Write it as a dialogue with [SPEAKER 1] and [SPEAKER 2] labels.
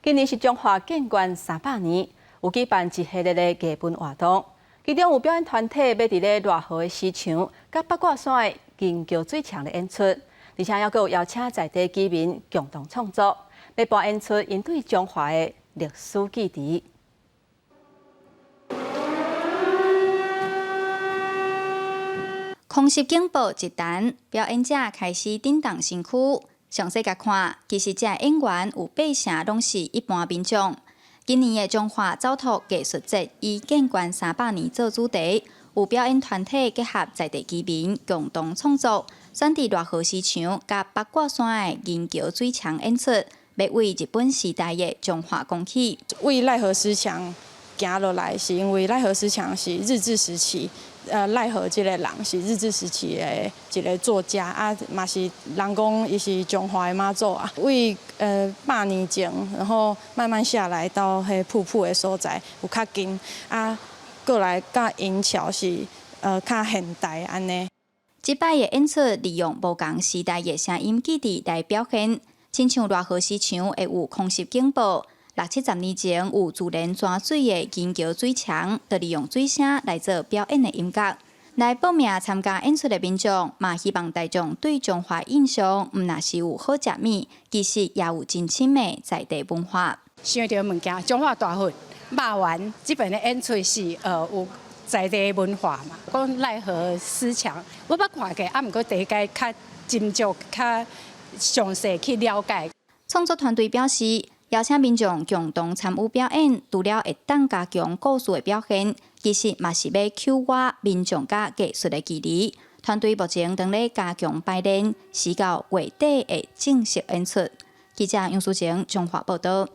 [SPEAKER 1] 今年是中华建县300年，有举办一系列的艺文活动，其中有表演团体要伫咧热河的市场、甲八卦山的银桥水墙的演出，而且还有邀请在地居民共同创作，要扮演出因对中华的历史记忆。
[SPEAKER 2] 空袭警报一弹，表演者开始震动身躯。详细甲看，其实这演员有8成拢是一般民众。今年的中华走读艺术节以建县300年做主题，有表演团体结合在地居民共同创作，选伫热河市场甲八卦山的银桥水墙演出，要为日本时代的中华讲起。
[SPEAKER 3] 为奈何石墙行落来，是因为奈何石墙是日治时期。 奈何这个人是日治时期的一个作家啊，嘛是人讲伊是中华的妈祖啊。为100年前，然后慢慢下来到迄瀑布的所在有较近啊，过来甲银桥是较现代安尼。
[SPEAKER 2] 即摆的演出利用无同时代的声音基地来表现，亲像热河市场会有空袭警报。 60、70年前有自然泉水的银桥水墙，就利用水声来做表演的音乐。来报名参加演出的民众，嘛希望大众对中华印象，毋若是有好食物，其实也有真深的在地文化。
[SPEAKER 4] 想到物件，中华大佛、肉丸，这边的演出是有在地文化嘛。讲奈何石墙，我捌看过，啊，毋过第一届较斟酌、较详细去了解。
[SPEAKER 2] 创作团队表示。 邀请民众共同参与表演，除了会当加强故事的表现，其实嘛是要勾画民众甲艺术的距离。团队目前正咧加强排练，是到月底的正式演出。记者杨淑晴，中华报道。